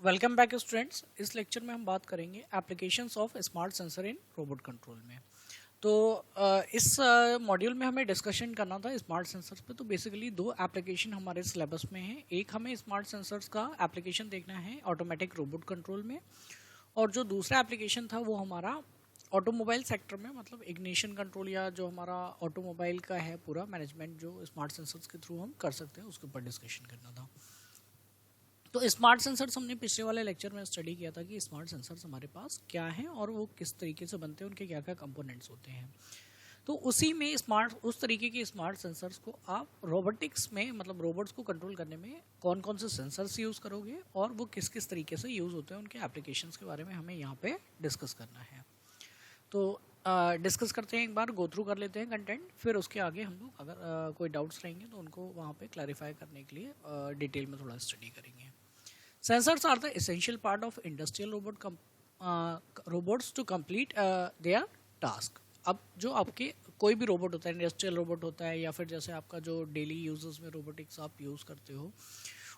Welcome back students. इस lecture में हम बात करेंगे applications of smart sensor in robot control में। तो इस मॉड्यूल में हमें डिस्कशन करना था स्मार्ट सेंसर्स पे। तो बेसिकली दो एप्लीकेशन हमारे सिलेबस में है। एक हमें स्मार्ट सेंसर्स का एप्लीकेशन देखना है ऑटोमेटिक रोबोट कंट्रोल में, और जो दूसरा एप्लीकेशन था वो हमारा ऑटोमोबाइल सेक्टर में, मतलब इग्निशन कंट्रोल या जो हमारा ऑटोमोबाइल का है पूरा मैनेजमेंट जो स्मार्ट सेंसर्स के थ्रू हम कर सकते हैं, उसके ऊपर डिस्कशन करना था। तो स्मार्ट सेंसर्स हमने पिछले वाले लेक्चर में स्टडी किया था कि स्मार्ट सेंसर्स हमारे पास क्या हैं और वो किस तरीके से बनते हैं, उनके क्या क्या कंपोनेंट्स होते हैं। तो उसी में उस तरीके के स्मार्ट सेंसर्स को आप रोबोटिक्स में, मतलब रोबोट्स को कंट्रोल करने में कौन कौन से सेंसर्स यूज़ करोगे और वो किस किस तरीके से यूज़ होते हैं, उनके एप्लीकेशंस के बारे में हमें यहाँ पे डिस्कस करना है। तो डिस्कस करते हैं, एक बार गो थ्रू कर लेते हैं कंटेंट, फिर उसके आगे हम लोग अगर कोई डाउट्स रहेंगे तो उनको वहाँ पे क्लैरिफाई करने के लिए डिटेल में थोड़ा स्टडी करेंगे। Sensors are the essential part of industrial robots to complete their task। अब जो आपके कोई भी रोबोट होता है, इंडस्ट्रियल रोबोट होता है या फिर जैसे आपका जो डेली यूजेस में रोबोटिक्स आप यूज़ करते हो,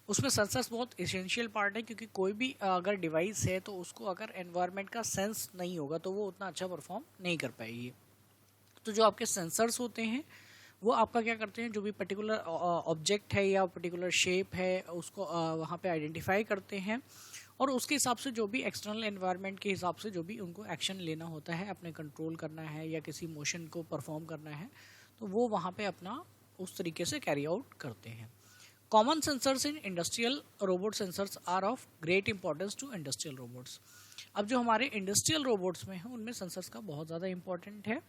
उसमें सेंसर्स बहुत एसेंशियल पार्ट है। क्योंकि कोई भी अगर डिवाइस है तो उसको अगर एनवायरनमेंट का सेंस नहीं होगा तो वो उतना अच्छा परफॉर्म नहीं कर पाएगी। तो जो आपके सेंसर्स होते हैं वो आपका क्या करते हैं, जो भी पर्टिकुलर ऑब्जेक्ट है या पर्टिकुलर शेप है उसको वहाँ पे आइडेंटिफाई करते हैं, और उसके हिसाब से जो भी एक्सटर्नल एनवायरनमेंट के हिसाब से जो भी उनको एक्शन लेना होता है, अपने कंट्रोल करना है या किसी मोशन को परफॉर्म करना है, तो वो वहाँ पे अपना उस तरीके से कैरी आउट करते हैं। Common sensors in industrial robot sensors are of great importance to industrial robots. अब जो हमारे इंडस्ट्रियल रोबोट्स में हैं उनमें सेंसर्स का बहुत ज़्यादा इंपॉर्टेंट है।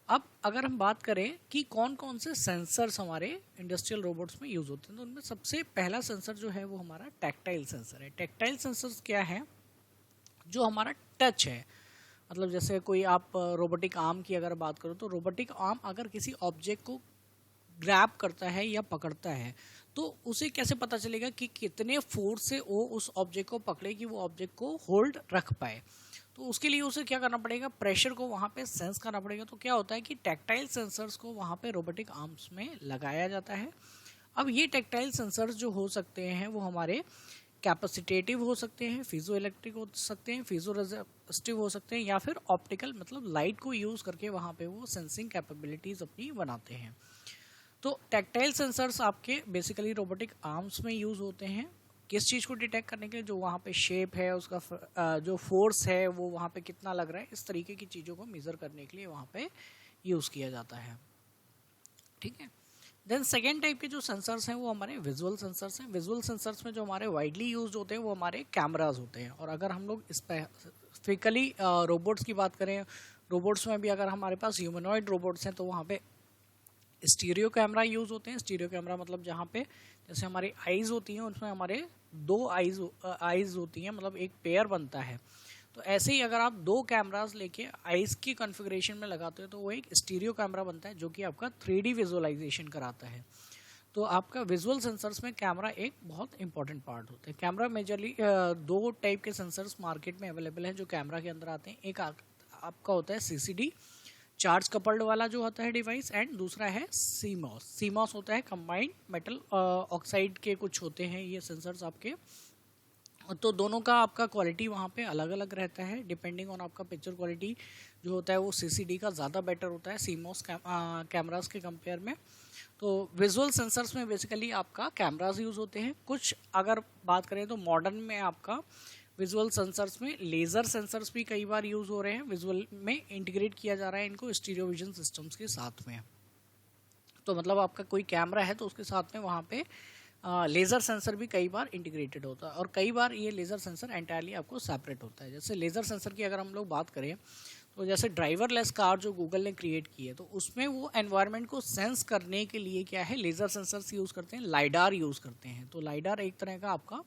अब अगर हम बात करें कि कौन कौन से सेंसर्स हमारे इंडस्ट्रियल रोबोट्स में यूज़ होते हैं, तो उनमें सबसे पहला सेंसर जो है वो हमारा टैक्टाइल सेंसर है। टैक्टाइल सेंसर्स क्या है, जो हमारा टच है, मतलब जैसे कोई आप रोबोटिक आर्म की अगर बात करो तो रोबोटिक आर्म अगर किसी ऑब्जेक्ट को ग्रैब करता है या पकड़ता है तो उसे कैसे पता चलेगा कि कितने फोर्स से वो उस ऑब्जेक्ट को पकड़े कि वो ऑब्जेक्ट को होल्ड रख पाए। तो उसके लिए उसे क्या करना पड़ेगा, प्रेशर को वहाँ पे सेंस करना पड़ेगा। तो क्या होता है कि टैक्टाइल सेंसर्स को वहाँ पे रोबोटिक आर्म्स में लगाया जाता है। अब ये टैक्टाइल सेंसर्स जो हो सकते हैं वो हमारे कैपेसिटेटिव हो सकते हैं, फिजो इलेक्ट्रिक हो सकते हैं, फिजो रेजिस्टिव हो सकते हैं, या फिर ऑप्टिकल, मतलब लाइट को यूज़ करके वहाँ पे वो सेंसिंग कैपेबिलिटीज़ अपनी बनाते हैं। तो टैक्टाइल सेंसर्स आपके बेसिकली रोबोटिक आर्म्स में यूज़ होते हैं। किस चीज़ को डिटेक्ट करने के लिए, जो वहाँ पे शेप है उसका जो फोर्स है वो वहाँ पे कितना लग रहा है, इस तरीके की चीज़ों को मेज़र करने के लिए वहाँ पे यूज़ किया जाता है। ठीक है। देन सेकेंड टाइप के जो सेंसर्स हैं वो हमारे विजुअल सेंसर्स हैं। विजुअल सेंसर्स में जो हमारे वाइडली यूज होते हैं वो हमारे कैमराज होते हैं। और अगर हम लोग स्पेसिफिकली रोबोट्स की बात करें, रोबोट्स में भी अगर हमारे पास ह्यूमनॉइड रोबोट्स हैं तो वहाँ पे स्टीरियो कैमरा यूज़ होते हैं। स्टीरियो कैमरा मतलब जहाँ पे जैसे हमारी आइज़ होती हैं उसमें हमारे दो आइज़ होती हैं, मतलब एक पेयर बनता है। तो ऐसे ही अगर आप दो कैमरास लेके आइज़ की कॉन्फ़िगरेशन में लगाते हो तो वो एक स्टीरियो कैमरा बनता है जो कि आपका 3D विजुअलाइजेशन कराता है। तो आपका विजुअल सेंसर्स में कैमरा एक बहुत इंपॉर्टेंट पार्ट होता है। कैमरा मेजरली दो टाइप के सेंसर्स मार्केट में अवेलेबल हैं जो कैमरा के अंदर आते हैं। एक आपका होता है CCD, चार्ज कपल्ड वाला जो होता है डिवाइस, एंड दूसरा है सीमॉस। सीमॉस होता है कंबाइंड मेटल ऑक्साइड के कुछ होते हैं ये सेंसर्स आपके। तो दोनों का आपका क्वालिटी वहाँ पे अलग अलग रहता है डिपेंडिंग ऑन आपका पिक्चर क्वालिटी जो होता है वो CCD का ज़्यादा बेटर होता है सीमॉस कैमरास के कंपेयर में। तो विजुअल सेंसर्स में बेसिकली आपका कैमरास यूज़ होते हैं। कुछ अगर बात करें तो मॉडर्न में आपका विजुअल सेंसर्स में लेज़र सेंसर्स भी कई बार यूज़ हो रहे हैं। विजुअल में इंटीग्रेट किया जा रहा है इनको स्टीरियो विजन सिस्टम्स के साथ में। तो मतलब आपका कोई कैमरा है तो उसके साथ में वहाँ पे लेज़र सेंसर भी कई बार इंटीग्रेटेड होता है, और कई बार ये लेज़र सेंसर एंटायरली आपको सेपरेट होता है। जैसे लेज़र सेंसर की अगर हम लोग बात करें तो जैसे ड्राइवरलेस कार जो गूगल ने क्रिएट की है तो उसमें वो एनवायरनमेंट को सेंस करने के लिए क्या है, लेज़र सेंसर्स यूज़ करते हैं, लाइडार यूज़ करते हैं। तो लाइडार एक तरह का आपका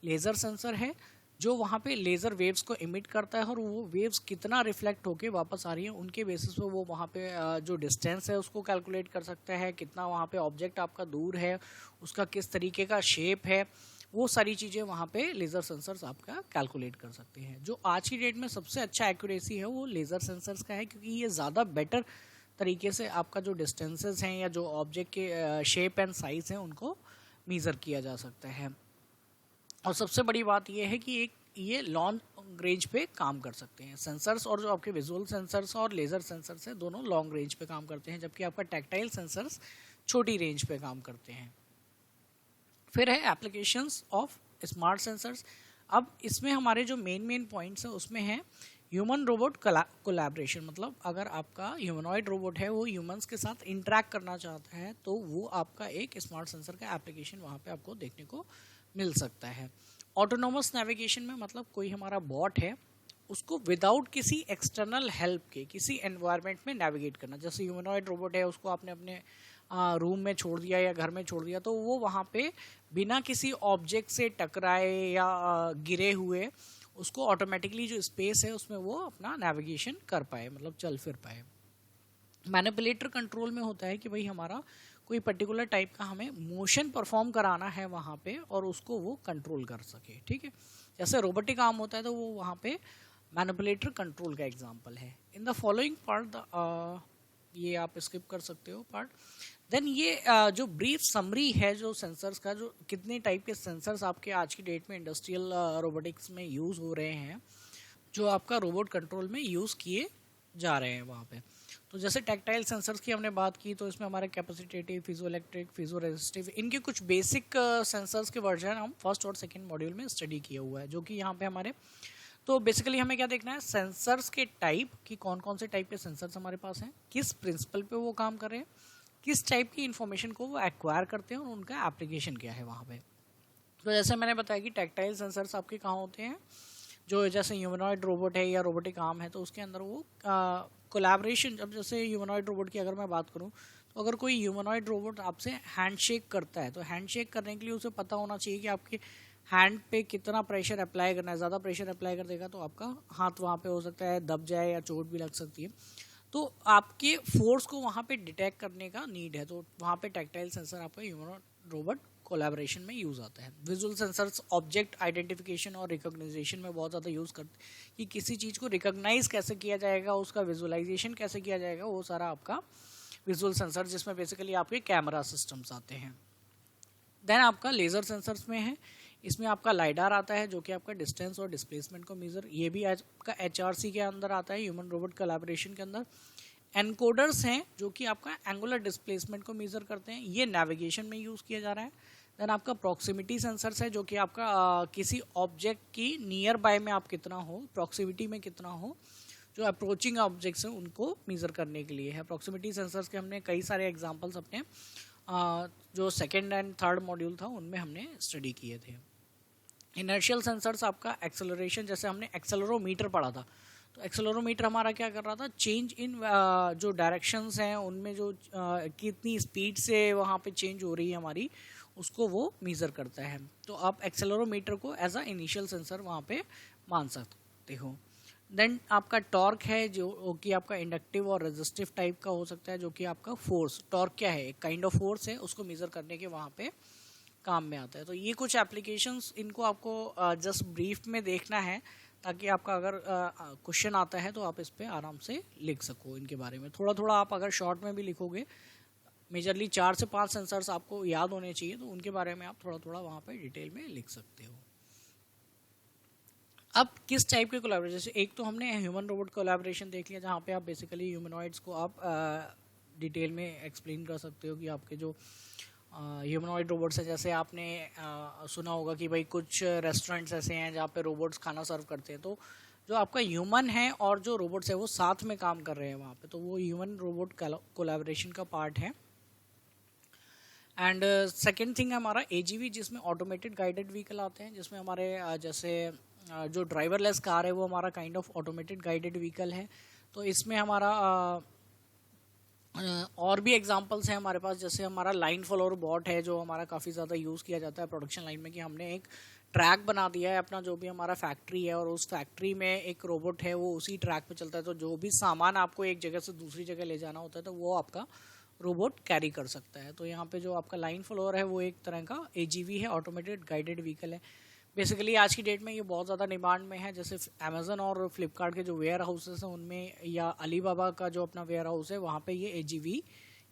लेज़र सेंसर है जो वहाँ पे लेज़र वेव्स को इमिट करता है, और वो वेव्स कितना रिफ्लेक्ट होके वापस आ रही हैं उनके बेसिस पे वो वहाँ पे जो डिस्टेंस है उसको कैलकुलेट कर सकता है, कितना वहाँ पे ऑब्जेक्ट आपका दूर है, उसका किस तरीके का शेप है, वो सारी चीज़ें वहाँ पे लेज़र सेंसर्स आपका कैलकुलेट कर सकते हैं। जो आज की डेट में सबसे अच्छा एक्यूरेसी है वो लेज़र सेंसर्स का है, क्योंकि ये ज़्यादा बेटर तरीके से आपका जो डिस्टेंसेस हैं या जो ऑब्जेक्ट के शेप एंड साइज़ हैं उनको मेज़र किया जा सकता है। और सबसे बड़ी बात ये है कि एक ये लॉन्ग रेंज पे काम कर सकते हैं। सेंसर्स और जो आपके विजुअल सेंसर्स और लेज़र सेंसर्स है दोनों लॉन्ग रेंज पे काम करते हैं, जबकि आपका टैक्टाइल सेंसर्स छोटी रेंज पे काम करते हैं। फिर है एप्लीकेशंस ऑफ स्मार्ट सेंसर्स। अब इसमें हमारे जो मेन पॉइंट्स हैं उसमें है ह्यूमन रोबोट कोलैबोरेशन, मतलब अगर आपका ह्यूमनॉइड रोबोट है वो ह्यूमंस के साथ इंटरेक्ट करना चाहता है तो वो आपका एक स्मार्ट सेंसर का एप्लीकेशन वहाँ पे आपको देखने को मिल सकता है। ऑटोनोमस नेविगेशन में मतलब कोई हमारा बॉट है उसको विदाउट किसी एक्सटर्नल हेल्प के किसी एनवायरनमेंट में नेविगेट करना, जैसे ह्यूमनॉइड रोबोट है उसको आपने अपने रूम में छोड़ दिया या घर में छोड़ दिया तो वो वहाँ पे बिना किसी ऑब्जेक्ट से टकराए या गिरे हुए उसको ऑटोमेटिकली जो स्पेस है उसमें वो अपना नेविगेशन कर पाए, मतलब चल फिर पाए। मैनिपुलेटर कंट्रोल में होता है कि भाई हमारा कोई पर्टिकुलर टाइप का हमें मोशन परफॉर्म कराना है वहाँ पे और उसको वो कंट्रोल कर सके, ठीक है। जैसे रोबोटिक आर्म होता है तो वो वहाँ पे मैनिपुलेटर कंट्रोल का एग्जांपल है। इन द फॉलोइंग पार्ट ये आप स्किप कर सकते हो पार्ट। देन ये जो ब्रीफ समरी है जो सेंसर्स का, जो कितने टाइप के सेंसर्स आपके आज की डेट में इंडस्ट्रियल रोबोटिक्स में यूज़ हो रहे हैं, जो आपका रोबोट कंट्रोल में यूज़ किए जा रहे हैं वहाँ पे। तो जैसे टैक्टाइल सेंसर्स की हमने बात की तो इसमें हमारे कैपेसिटेटिव, फिजोइलेक्ट्रिक, फिजोरेसिस्टिव, इनके कुछ बेसिक सेंसर्स के वर्जन हम फर्स्ट और सेकंड मॉड्यूल में स्टडी किया हुआ है, जो कि यहाँ पे हमारे। तो बेसिकली हमें क्या देखना है, सेंसर्स के टाइप कि कौन कौन से टाइप के सेंसर्स हमारे पास हैं, किस प्रिंसिपल पे वो काम कर रहे हैं, किस टाइप की इन्फॉर्मेशन को वो एक्वायर करते हैं और उनका एप्लीकेशन क्या है वहाँ पे। तो जैसे मैंने बताया कि टैक्टाइल सेंसर्स आपके कहाँ होते हैं, जो जैसे ह्यूमनॉइड रोबोट है या रोबोटिक आर्म है तो उसके अंदर वो कोलैबोरेशन। अब जैसे ह्यूमनॉइड रोबोट की अगर मैं बात करूँ तो अगर कोई ह्यूमनॉइड रोबोट आपसे हैंडशेक करता है तो हैंडशेक करने के लिए उसे पता होना चाहिए कि आपके हैंड पे कितना प्रेशर अप्लाई करना है। ज़्यादा प्रेशर अप्लाई कर देगा तो आपका हाथ वहाँ पे हो सकता है दब जाए या चोट भी लग सकती है। तो आपके फोर्स को वहाँ पे डिटेक्ट करने का नीड है, तो वहाँ पे टैक्टाइल सेंसर आपका ह्यूमन रोबोट कोलैबोरेशन में यूज़ आता है। विजुअल सेंसर्स ऑब्जेक्ट आइडेंटिफिकेशन और रिकॉग्निजेशन में बहुत ज़्यादा यूज़ करते हैं कि किसी चीज़ को रिकॉग्नाइज कैसे किया जाएगा, उसका विजुअलाइजेशन कैसे किया जाएगा, वो सारा आपका विजुअल सेंसर, जिसमें बेसिकली आपके कैमरा सिस्टम्स आते हैं। देन आपका लेज़र सेंसर्स में है, इसमें आपका लाइडार आता है जो कि आपका डिस्टेंस और डिस्प्लेसमेंट को मेजर, ये भी आपका HRC के अंदर आता है, ह्यूमन रोबोट कोलैबोरेशन के अंदर। एनकोडर्स हैं जो कि आपका एंगुलर डिस्प्लेसमेंट को मेजर करते हैं, ये नेविगेशन में यूज़ किया जा रहा है। देन आपका प्रॉक्सिमिटी सेंसर्स है जो कि आपका किसी ऑब्जेक्ट की नियर बाय में आप कितना हो, प्रॉक्सिमिटी में कितना हो, जो अप्रोचिंग ऑब्जेक्ट्स हैं उनको मेजर करने के लिए है। प्रॉक्सिमिटी सेंसर्स के हमने कई सारे एग्जांपल्स अपने जो सेकेंड एंड थर्ड मॉड्यूल था उनमें हमने स्टडी किए थे। इनर्शियल सेंसर्स आपका एक्सेलरेशन, जैसे हमने एक्सेलरोमीटर पढ़ा था तो एक्सेलरोमीटर हमारा क्या कर रहा था, चेंज इन जो डायरेक्शंस हैं उनमें जो कितनी स्पीड से वहाँ पे चेंज हो रही है हमारी, उसको वो मेज़र करता है। तो आप एक्सेलरोमीटर को एज अ इनिशियल सेंसर वहाँ पे मान सकते हो। देन आपका टॉर्क है जो कि आपका इंडक्टिव और रेजिस्टिव टाइप का हो सकता है, जो कि आपका फोर्स, टॉर्क क्या है, एक काइंड ऑफ फोर्स है, उसको मेज़र करने के वहाँ पे काम में आता है। तो ये कुछ एप्लीकेशंस, इनको आपको जस्ट ब्रीफ में देखना है ताकि आपका अगर क्वेश्चन आता है तो आप इस पर आराम से लिख सको इनके बारे में। थोड़ा थोड़ा आप अगर शॉर्ट में भी लिखोगे, मेजरली 4 से 5 सेंसर्स आपको याद होने चाहिए, तो उनके बारे में आप थोड़ा थोड़ा वहाँ पे डिटेल में लिख सकते हो। अब किस टाइप के कोलैबोरेशन, जैसे एक तो हमने ह्यूमन रोबोट कोलैबोरेशन देख लिया जहाँ पे आप बेसिकली ह्यूमनॉइड्स को आप डिटेल में एक्सप्लेन कर सकते हो कि आपके जो ह्यूमनॉइड रोबोट्स हैं, जैसे आपने सुना होगा कि भाई कुछ रेस्टोरेंट्स ऐसे हैं जहाँ पे रोबोट्स खाना सर्व करते हैं, तो जो आपका ह्यूमन है और जो रोबोट्स है वो साथ में काम कर रहे हैं वहाँ पे, तो वो ह्यूमन रोबोट कोलैबोरेशन का पार्ट है। एंड सेकेंड थिंग हमारा AGV, जिसमें ऑटोमेटेड गाइडेड व्हीकल आते हैं, जिसमें हमारे जैसे जो ड्राइवरलेस कार है वो हमारा kind of automated guided vehicle है। तो इसमें हमारा और भी एग्जांपल्स हैं हमारे पास, जैसे हमारा लाइन फॉलोअर बॉट है जो हमारा काफ़ी ज़्यादा यूज़ किया जाता है प्रोडक्शन लाइन में, कि हमने एक ट्रैक बना दिया है अपना, जो भी हमारा फैक्ट्री है और उस फैक्ट्री में एक रोबोट है वो उसी ट्रैक पे चलता है, तो जो भी सामान आपको एक जगह से दूसरी जगह ले जाना होता है तो वो आपका रोबोट कैरी कर सकता है। तो यहाँ पे जो आपका लाइन फॉलोअर है वो एक तरह का AGV है, ऑटोमेटेड गाइडेड व्हीकल है। बेसिकली आज की डेट में ये बहुत ज़्यादा डिमांड में है, जैसे अमेज़न और फ्लिपकार्ट के जो वेयर हाउसेस हैं उनमें, या अलीबाबा का जो अपना वेयर हाउस है वहाँ पे ये AGV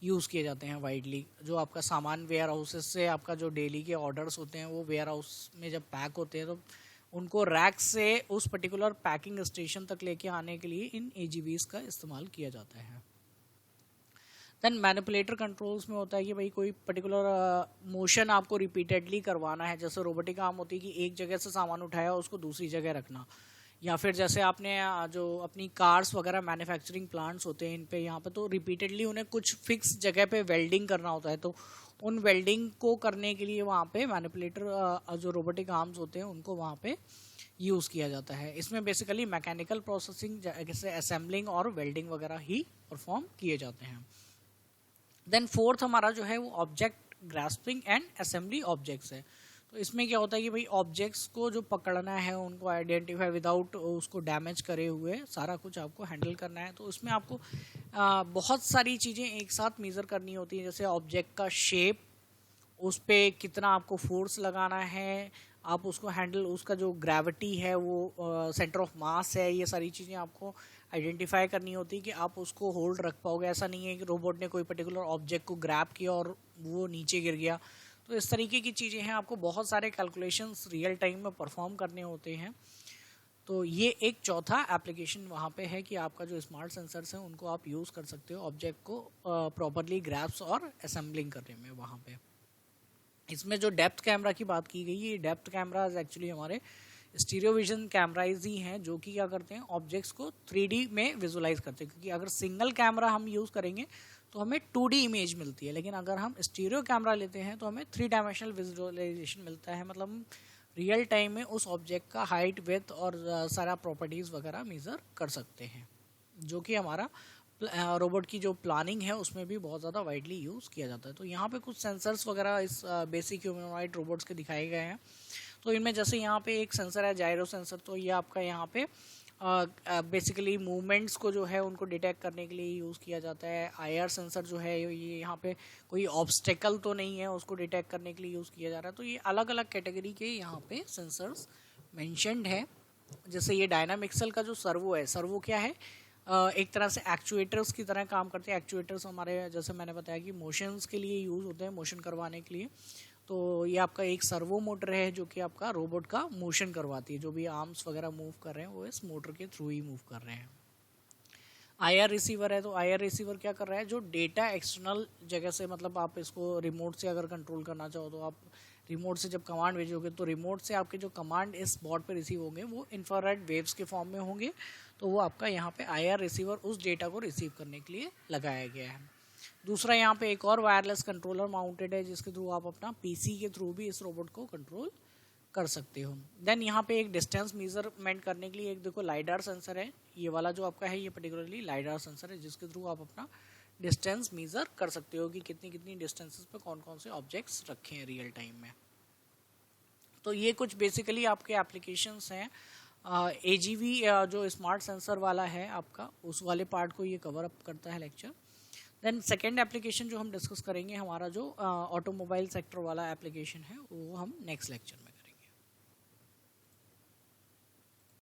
यूज़ किए जाते हैं वाइडली। जो आपका सामान वेयर हाउसेस से आपका जो डेली के ऑर्डर्स होते हैं वो वेयर हाउस में जब पैक होते हैं तो उनको रैक से उस पर्टिकुलर पैकिंग स्टेशन तक लेके आने के लिए इन AGVs का इस्तेमाल किया जाता है। देन मैनिपुलेटर कंट्रोल्स में होता है कि भाई कोई पर्टिकुलर मोशन आपको रिपीटेडली करवाना है, जैसे रोबोटिक आर्म होती है कि एक जगह से सामान उठाया उसको दूसरी जगह रखना, या फिर जैसे आपने जो अपनी कार्स वगैरह मैन्युफैक्चरिंग प्लांट्स होते हैं इन पे यहाँ पे तो रिपीटेडली उन्हें कुछ फिक्स जगह पे वेल्डिंग करना होता है, तो उन वेल्डिंग को करने के लिए वहाँ पे मैनिपुलेटर जो रोबोटिक आर्म्स होते हैं उनको वहाँ पे यूज़ किया जाता है। इसमें बेसिकली मैकेनिकल प्रोसेसिंग जैसे असेंबलिंग और वेल्डिंग वगैरह ही परफॉर्म किए जाते हैं। देन फोर्थ हमारा जो है वो object grasping and assembly objects है। तो इसमें क्या होता है कि भाई ऑब्जेक्ट्स को जो पकड़ना है उनको आइडेंटिफाई विदाउट उसको डैमेज करे हुए सारा कुछ आपको हैंडल करना है। तो उसमें आपको बहुत सारी चीज़ें एक साथ मेज़र करनी होती हैं, जैसे ऑब्जेक्ट का शेप, उस पर कितना आपको फोर्स लगाना है, आप उसको हैंडल, उसका जो ग्रेविटी है वो सेंटर ऑफ मास है, ये सारी चीज़ें आपको आइडेंटिफाई करनी होती है कि आप उसको होल्ड रख पाओगे। ऐसा नहीं है कि रोबोट ने कोई पर्टिकुलर ऑब्जेक्ट को ग्रैब किया और वो नीचे गिर गया। तो इस तरीके की चीज़ें हैं, आपको बहुत सारे कैलकुलेशंस रियल टाइम में परफॉर्म करने होते हैं। तो ये एक चौथा एप्लीकेशन वहाँ पे है कि आपका जो स्मार्ट सेंसर्स हैं उनको आप यूज़ कर सकते हो ऑब्जेक्ट को प्रॉपरली ग्रैब्स और असेंबलिंग करने में वहाँ पे। इसमें जो डेप्थ कैमरा की बात की गई है, डेप्थ कैमरा एक्चुअली हमारे स्टीरियो विजन कैमराइज ही हैं जो कि क्या करते हैं ऑब्जेक्ट्स को 3D में विजुलाइज करते हैं। क्योंकि अगर सिंगल कैमरा हम यूज़ करेंगे तो हमें 2D इमेज मिलती है, लेकिन अगर हम स्टीरियो कैमरा लेते हैं तो हमें 3 डायमेंशनल विजुअलाइजेशन मिलता है। मतलब रियल टाइम में उस ऑब्जेक्ट का हाइट, विड्थ और सारा प्रॉपर्टीज़ वगैरह मेज़र कर सकते हैं, जो कि हमारा रोबोट की जो प्लानिंग है उसमें भी बहुत ज़्यादा वाइडली यूज़ किया जाता है। तो यहाँ पे कुछ सेंसर्स वगैरह इस बेसिक ह्यूमनॉइड रोबोट्स के दिखाए गए हैं। तो इनमें जैसे यहाँ पे एक सेंसर है जायरो सेंसर, तो ये आपका यहाँ पे बेसिकली मूवमेंट्स को जो है उनको डिटेक्ट करने के लिए यूज़ किया जाता है। IR सेंसर जो है ये यहाँ पे कोई ऑब्स्टेकल तो नहीं है उसको डिटेक्ट करने के लिए यूज़ किया जा रहा है। तो ये अलग अलग कैटेगरी के यहाँ पे सेंसर्स मेंशन्ड है। जैसे ये डायनामिक्सल का जो सर्वो है, सर्वो क्या है, एक तरह से एक्चुएटर्स की तरह काम करते हैं। एक्चुएटर्स हमारे जैसे मैंने बताया कि मोशंस के लिए यूज़ होते हैं, मोशन करवाने के लिए। तो ये आपका एक सर्वो मोटर है जो कि आपका रोबोट का मोशन करवाती है। जो भी आर्म्स वगैरह मूव कर रहे हैं वो इस मोटर के थ्रू ही मूव कर रहे हैं। IR रिसीवर है, तो IR रिसीवर क्या कर रहा है, जो डेटा एक्सटर्नल जगह से, मतलब आप इसको रिमोट से अगर कंट्रोल करना चाहो तो आप रिमोट से जब कमांड भेजोगे तो रिमोट से आपके जो कमांड इस बोर्ड पे रिसीव होंगे वो इंफ्रारेड वेव्स के फॉर्म में होंगे। तो वो आपका यहाँ पे IR रिसीवर उस डेटा को रिसीव करने के लिए लगाया गया है। दूसरा यहाँ पे एक और वायरलेस कंट्रोलर माउंटेड है जिसके थ्रू आप अपना PC के थ्रू भी इस रोबोट को कंट्रोल कर सकते हो। देन यहाँ पे एक डिस्टेंस मेजरमेंट करने के लिए एक देखो लाइडार सेंसर है। ये वाला जो आपका है ये पर्टिकुलरली लाइडार सेंसर है जिसके थ्रू आप अपना डिस्टेंस मेजर कर सकते हो कि कितनी कितनी डिस्टेंसेस पे कौन कौन से ऑब्जेक्ट्स रखे हैं रियल टाइम में। तो ये कुछ बेसिकली आपके एप्लीकेशंस हैं। AGV जो स्मार्ट सेंसर वाला है आपका, उस वाले पार्ट को ये कवर अप करता है लेक्चर। देन सेकेंड एप्लीकेशन जो हम डिस्कस करेंगे, हमारा जो ऑटोमोबाइल सेक्टर वाला एप्लीकेशन है वो हम नेक्स्ट लेक्चर में